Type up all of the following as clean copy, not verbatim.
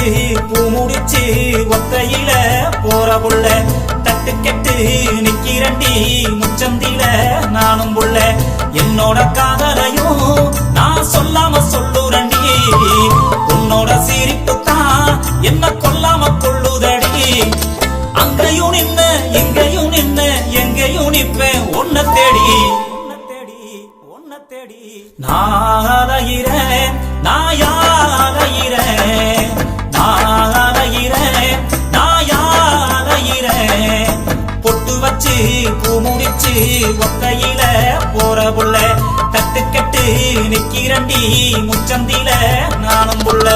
வச்சு பூ முடிச்சு ஒத்தையில போற புள்ள தட்டு கெட்டு நிக்கிறண்டி முச்சந்தில நானும் புள்ள என்னோட காதலையும் நான் சொல்லாம சொல்லுறண்டி உன்னோட சிரிப்பு தான் என்ன கொல்லாம கொள்ளுதடி அங்கேயும் நின்ன எங்கேயும் நின்ன எங்கேயும் நிப்பேன் உன்னை தேடி நான் அலையிறேன் பொட்டு வச்சு பூ முடிச்சு ஒத்தையில போற புள்ள தட்டு கெட்டு நிக்கிறண்டி முச்சந்தில நானும் புள்ள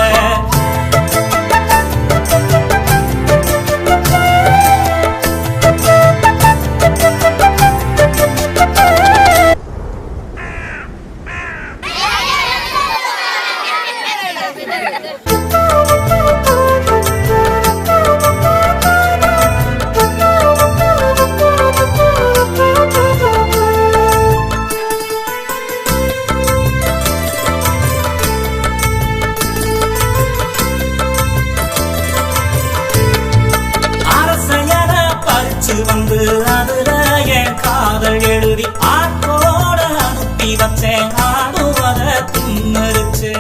வந்து அதுல என் காதல் எழுதி ஆட்டோட அனுப்பி வச்சேன் ஆடுவத தின்னரிச்சு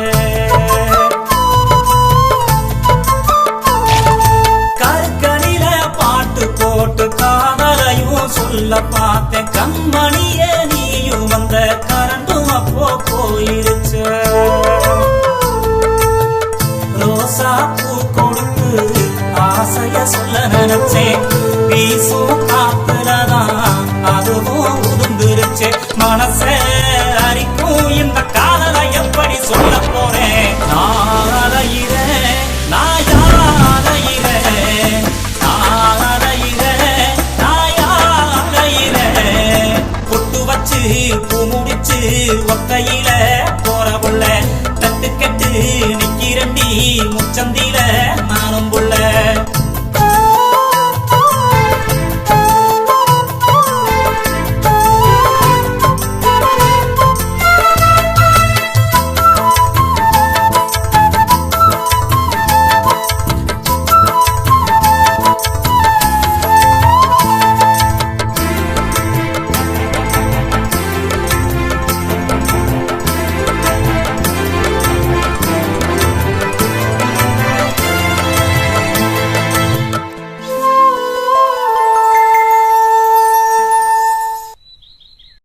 கற்கனில பாட்டு போட்டு காதலையும் சொல்ல பார்த்தேன் கண்மணியே நீயும் வந்த கரண்டும் அப்போ போயிருச்சு ரோசா பூ கொடுத்து ஆசைய சொல்ல நினைச்சேன் வீசும் காத்துலதான் அதுவும் உதுந்துருச்சு மனச அரிக்கும் இந்த காதலை எப்படி சொல்ல போறேன் நான் அலையிறேன் பொட்டு வச்சு பூ முடிச்சு ஒத்தையில